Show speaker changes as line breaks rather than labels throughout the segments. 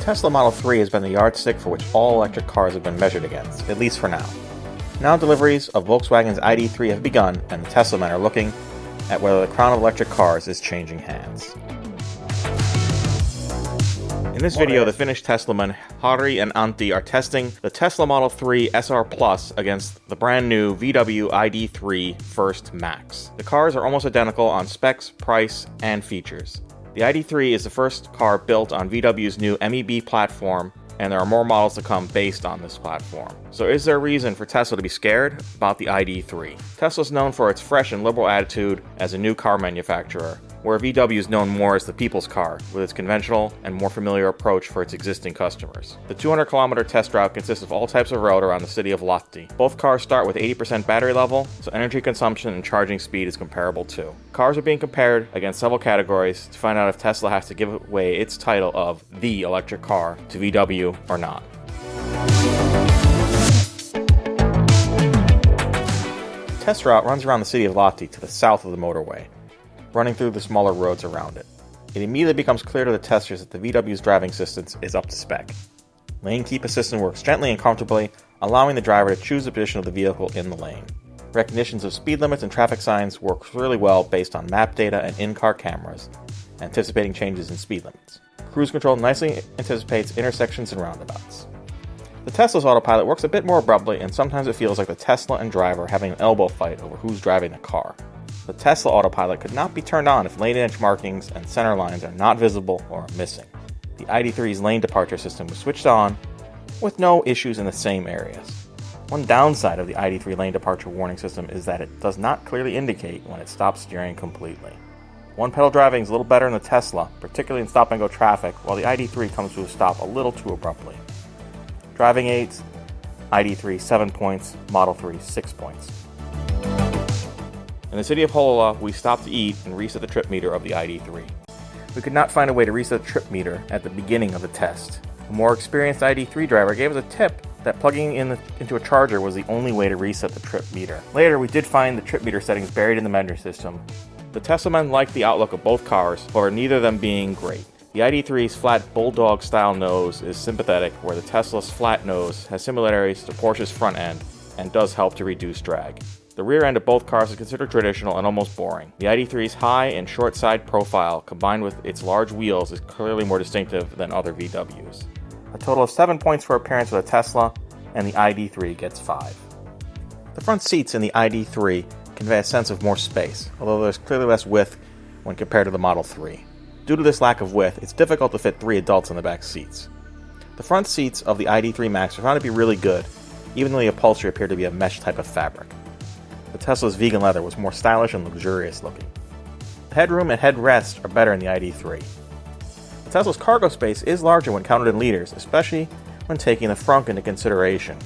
Tesla Model 3 has been the yardstick for which all electric cars have been measured against, at least for now. Now deliveries of Volkswagen's ID.3 have begun, and the Tesla men are looking at whether the crown of electric cars is changing hands. In this video, the Finnish Tesla men Harri and Antti are testing the Tesla Model 3 SR Plus against the brand new VW ID.3 Max. The cars are almost identical on specs, price, and features. The ID.3 is the first car built on VW's new MEB platform, and there are more models to come based on this platform. So is there a reason for Tesla to be scared about the ID.3? Tesla is known for its fresh and liberal attitude as a new car manufacturer, where VW is known more as the people's car, with its conventional and more familiar approach for its existing customers. The 200-kilometer test route consists of all types of road around the city of Lahti. Both cars start with 80% battery level, so energy consumption and charging speed is comparable too. Cars are being compared against several categories to find out if Tesla has to give away its title of the electric car to VW or not. The test route runs around the city of Lahti to the south of the motorway, running through the smaller roads around it. It immediately becomes clear to the testers that the VW's driving assistance is up to spec. Lane keep assistant works gently and comfortably, allowing the driver to choose the position of the vehicle in the lane. Recognitions of speed limits and traffic signs works really well based on map data and in-car cameras, anticipating changes in speed limits. Cruise control nicely anticipates intersections and roundabouts. The Tesla's autopilot works a bit more abruptly, and sometimes it feels like the Tesla and driver are having an elbow fight over who's driving the car. The Tesla autopilot could not be turned on if lane edge markings and center lines are not visible or are missing. The ID.3's lane departure system was switched on, with no issues in the same areas. One downside of the ID.3 lane departure warning system is that it does not clearly indicate when it stops steering completely. One-pedal driving is a little better in the Tesla, particularly in stop-and-go traffic, while the ID.3 comes to a stop a little too abruptly. Driving aids, ID.3 7 points, Model 3 6 points. In the city of Hollola, we stopped to eat and reset the trip meter of the ID.3. We could not find a way to reset the trip meter at the beginning of the test. A more experienced ID.3 driver gave us a tip that plugging into a charger was the only way to reset the trip meter. Later, we did find the trip meter settings buried in the memory system. The Tesla men liked the outlook of both cars, however neither of them being great. The ID.3's flat bulldog-style nose is sympathetic, where the Tesla's flat nose has similarities to Porsche's front end and does help to reduce drag. The rear end of both cars is considered traditional and almost boring. The ID.3's high and short side profile, combined with its large wheels, is clearly more distinctive than other VWs. A total of 7 points for appearance for the Tesla, and the ID.3 gets 5. The front seats in the ID.3 convey a sense of more space, although there's clearly less width when compared to the Model 3. Due to this lack of width, it's difficult to fit 3 adults in the back seats. The front seats of the ID.3 Max are found to be really good, even though the upholstery appeared to be a mesh type of fabric. The Tesla's vegan leather was more stylish and luxurious looking. The headroom and headrest are better in the ID.3. The Tesla's cargo space is larger when counted in liters, especially when taking the frunk into consideration.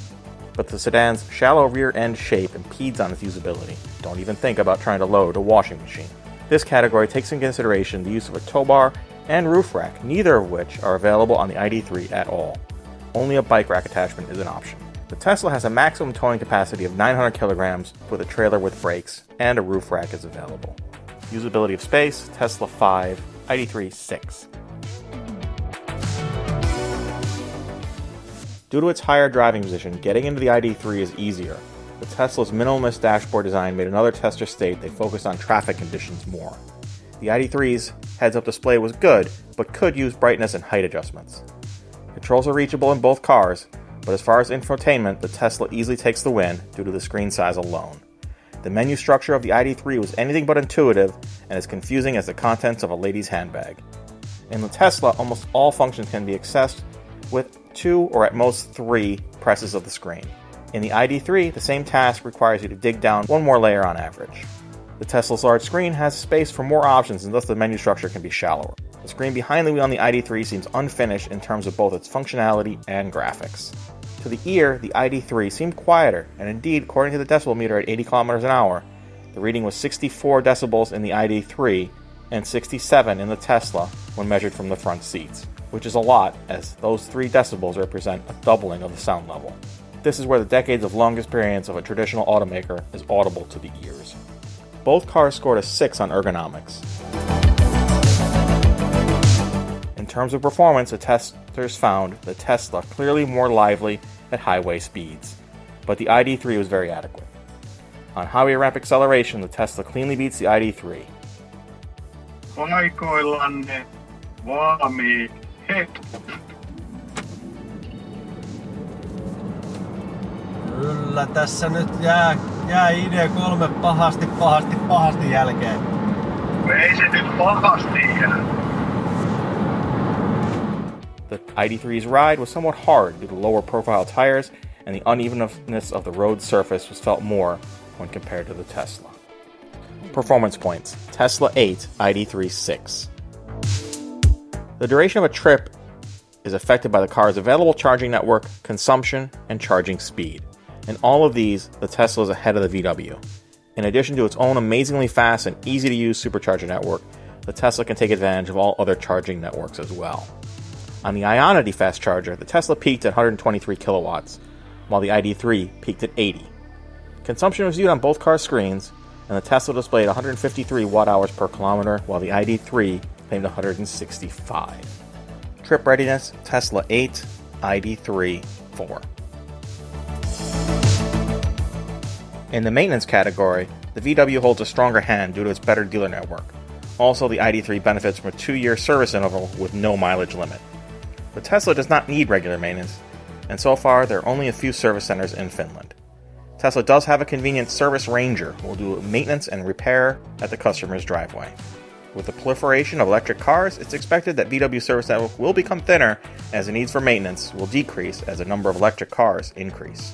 But the sedan's shallow rear end shape impedes on its usability. Don't even think about trying to load a washing machine. This category takes into consideration the use of a tow bar and roof rack, neither of which are available on the ID.3 at all. Only a bike rack attachment is an option. The Tesla has a maximum towing capacity of 900 kilograms with a trailer with brakes, and a roof rack is available. Usability of space, Tesla 5, ID.3 6. Due to its higher driving position, getting into the ID.3 is easier. The Tesla's minimalist dashboard design made another tester state they focused on traffic conditions more. The ID.3's heads-up display was good, but could use brightness and height adjustments. Controls are reachable in both cars, but as far as infotainment, the Tesla easily takes the win due to the screen size alone. The menu structure of the ID.3 was anything but intuitive and as confusing as the contents of a lady's handbag. In the Tesla, almost all functions can be accessed with 2 or at most 3 presses of the screen. In the ID.3, the same task requires you to dig down 1 more layer on average. The Tesla's large screen has space for more options, and thus the menu structure can be shallower. The screen behind the wheel on the ID.3 seems unfinished in terms of both its functionality and graphics. To the ear, the ID.3 seemed quieter, and indeed, according to the decibel meter at 80 kilometers an hour, the reading was 64 decibels in the ID.3 and 67 in the Tesla when measured from the front seats, which is a lot, as those 3 decibels represent a doubling of the sound level. This is where the decades of long experience of a traditional automaker is audible to the ears. Both cars scored a 6 on ergonomics. In terms of performance, the testers found the Tesla clearly more lively at highway speeds, but the ID.3 was very adequate. On highway ramp acceleration, the Tesla cleanly beats the ID.3.
Paikoillanne valmiit hetki.
Kyllä tässä nyt jää ID.3 pahasti jälkeen.
Ei se nyt pahasti jää.
The ID.3's ride was somewhat hard due to lower profile tires, and the unevenness of the road surface was felt more when compared to the Tesla. Performance points: Tesla 8, ID.3 6. The duration of a trip is affected by the car's available charging network, consumption, and charging speed. In all of these, the Tesla is ahead of the VW. In addition to its own amazingly fast and easy-to-use supercharger network, the Tesla can take advantage of all other charging networks as well. On the Ionity fast charger, the Tesla peaked at 123 kilowatts, while the ID.3 peaked at 80. Consumption was viewed on both car screens, and the Tesla displayed 153 watt-hours per kilometer, while the ID.3 claimed 165. Trip readiness: Tesla 8, ID.3 4. In the maintenance category, the VW holds a stronger hand due to its better dealer network. Also, the ID.3 benefits from a 2-year service interval with no mileage limit. The Tesla does not need regular maintenance, and so far there are only a few service centers in Finland. Tesla does have a convenient service ranger who will do maintenance and repair at the customer's driveway. With the proliferation of electric cars, it's expected that VW service network will become thinner as the needs for maintenance will decrease as the number of electric cars increase.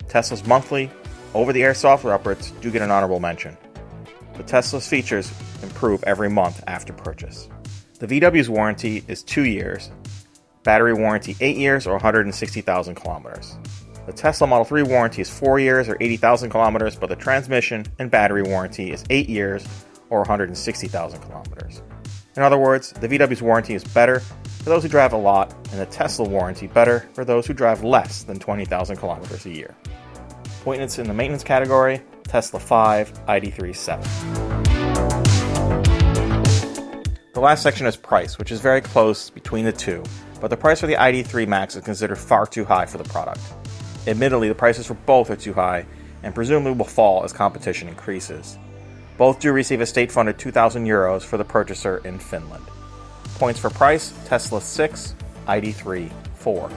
Tesla's monthly over-the-air software updates do get an honorable mention. The Tesla's features improve every month after purchase. The VW's warranty is 2 years, battery warranty 8 years or 160,000 kilometers. The Tesla Model 3 warranty is 4 years or 80,000 kilometers, but the transmission and battery warranty is 8 years or 160,000 kilometers. In other words, the VW's warranty is better for those who drive a lot, and the Tesla warranty better for those who drive less than 20,000 kilometers a year. Points in the maintenance category: Tesla 5, ID.3 7. The last section is price, which is very close between the two, but the price for the ID.3 Max is considered far too high for the product. Admittedly, the prices for both are too high, and presumably will fall as competition increases. Both do receive a state-funded €2,000 for the purchaser in Finland. Points for price: Tesla 6, ID.3 4.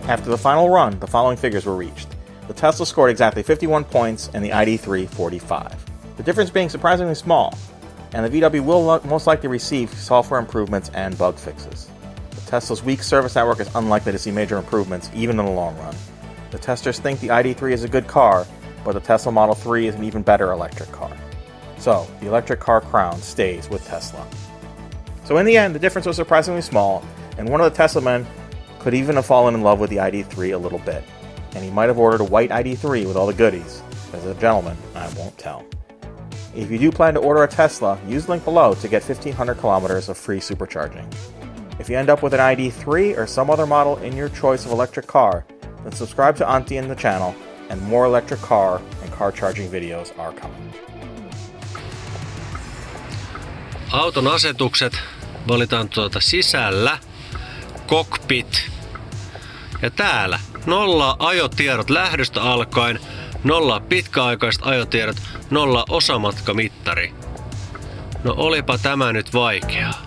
After the final run, the following figures were reached. The Tesla scored exactly 51 points and the ID.3 45. The difference being surprisingly small, and the VW will most likely receive software improvements and bug fixes. The Tesla's weak service network is unlikely to see major improvements even in the long run. The testers think the ID.3 is a good car, but the Tesla Model 3 is an even better electric car. So, the electric car crown stays with Tesla. So in the end, the difference was surprisingly small, and one of the Tesla men could even have fallen in love with the ID.3 a little bit, and he might have ordered a white ID.3 with all the goodies. As a gentleman, I won't tell. If you do plan to order a Tesla, use the link below to get 1,500 kilometers of free supercharging. If you end up with an ID.3 or some other model in your choice of electric car, then subscribe to Antti and the channel, and more electric car and car charging videos are coming.
Auton asetukset valitaan sisällä, cockpit, ja täällä 0 ajotiedot lähdöstä alkaen, 0 pitkäaikaiset ajotiedot, 0 osamatkamittari. No olipa tämä nyt vaikeaa.